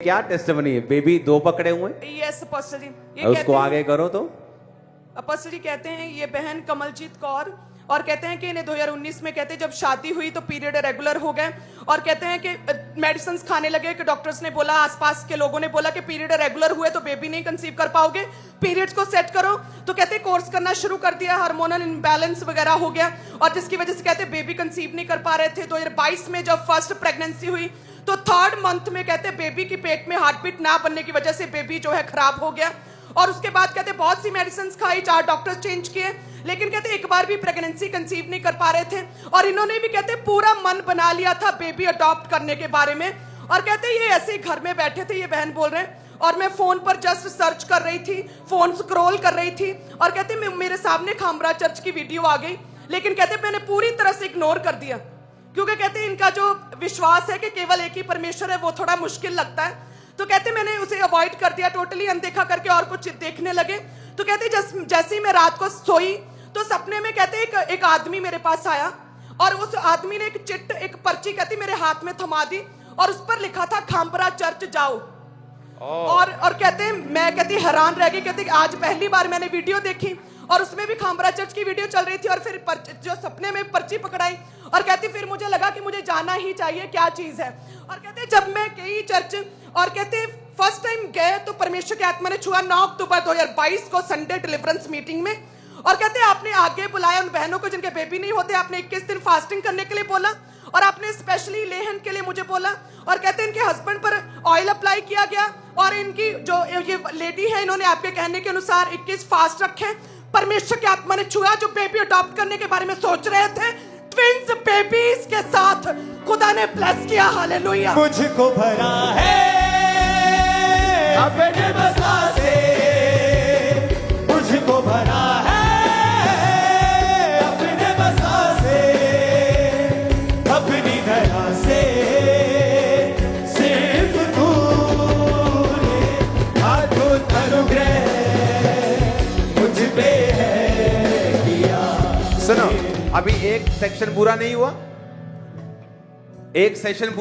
क्या टेस्टिमनी है? बेबी 2 पकड़े हुए हैं? यस पास्टर जी, ये उसको आगे करो तो। पास्टर जी कहते हैं ये बहन कमलजीत कौर, और कहते हैं कि इन्हें 2019 में कहते हैं जब शादी हुई तो पीरियड रेगुलर हो गए, और कहते हैं कि मेडिसिन खाने लगे कि डॉक्टर्स ने बोला, आसपास के लोगों ने बोला कि पीरियड रेगुलर हुए तो बेबी नहीं कंसीव कर पाओगे, पीरियड्स को सेट करो। तो कहते हैं कोर्स करना शुरू कर दिया, हार्मोनल इम्बैलेंस वगैरह हो गया, और जिसकी वजह से कहते हैं बेबी कंसीव नहीं कर पा रहे थे। 2022 में जब फर्स्ट प्रेगनेंसी हुई तो 3rd मंथ में कहते हैं बेबी की पेट में हार्ट बीट ना बनने की वजह से बेबी जो है खराब हो गया, और उसके बाद कहते बहुत सी मेडिसिन खाई, 4 डॉक्टर्स चेंज किए, लेकिन कहते एक बार भी प्रेगनेंसी कंसीव नहीं कर पा रहे थे। और इन्होंने भी कहते पूरा मन बना लिया था बेबी अडॉप्ट करने के बारे में, और कहते ये ऐसे ही घर में बैठे थे, ये बहन बोल रहे हैं, और मैं फोन पर जस्ट सर्च कर रही थी, फोन स्क्रॉल कर रही थी, और कहते मेरे सामने खामरा चर्च की वीडियो आ गई, लेकिन कहते मैंने पूरी तरह से इग्नोर कर दिया, क्योंकि कहते इनका जो विश्वास है कि केवल एक ही परमेश्वर है वो थोड़ा मुश्किल लगता है। तो कहते मैंने उसे अवॉइड कर दिया, टोटली अनदेखा करके और कुछ देखने लगे। तो कहते जैसे ही मैं रात को सोई तो सपने में कहते एक आदमी मेरे पास आया, और उस आदमी ने एक पर्ची कहती मेरे हाथ में थमा दी, और उस पर लिखा था खामरा चर्च जाओ। और कहते मैं कहती हैरान रह गई, कहते आज पहली बार मैंने वीडियो देखी, और उसमें भी खामरा चर्च की वीडियो चल रही थी, और फिर जो सपने में पर्ची पकड़ाई, और कहती फिर मुझे लगा कि मुझे जाना ही चाहिए, क्या चीज है। और कहते जब मैं गई चर्च, और कहते फर्स्ट टाइम गए तो परमेश्वर की आत्मा ने छुआ 9 अक्टूबर 2022 को संडे डिलीवरेंस मीटिंग में, और कहते आपने आगे बुलाया उन बहनों को जिनके बेबी नहीं होते, आपने 21 दिन फास्टिंग करने के लिए बोला, और आपने स्पेशली लेहन के लिए मुझे बोला, और कहते इनके हस्बैंड पर ऑयल अप्लाई किया गया, और इनकी जो ये लेडी है इन्होंने आपके कहने के अनुसार 21 फास्ट रखे। परमेश्वर की आत्मा ने छुआ, जो बेबी अडॉप्ट करने के बारे में सोच रहे थे, ट्विंस बेबीज के साथ खुदा ने ब्लेस किया। हालेलुया। मुझको भरा है अपने बसा से, मुझको भरा है अपने बसा से, अपनी दया से सिर्फ तूने अद्भुत अनुग्रह मुझ पे है किया। सुनो, अभी एक सेक्शन पूरा नहीं हुआ, एक सेशन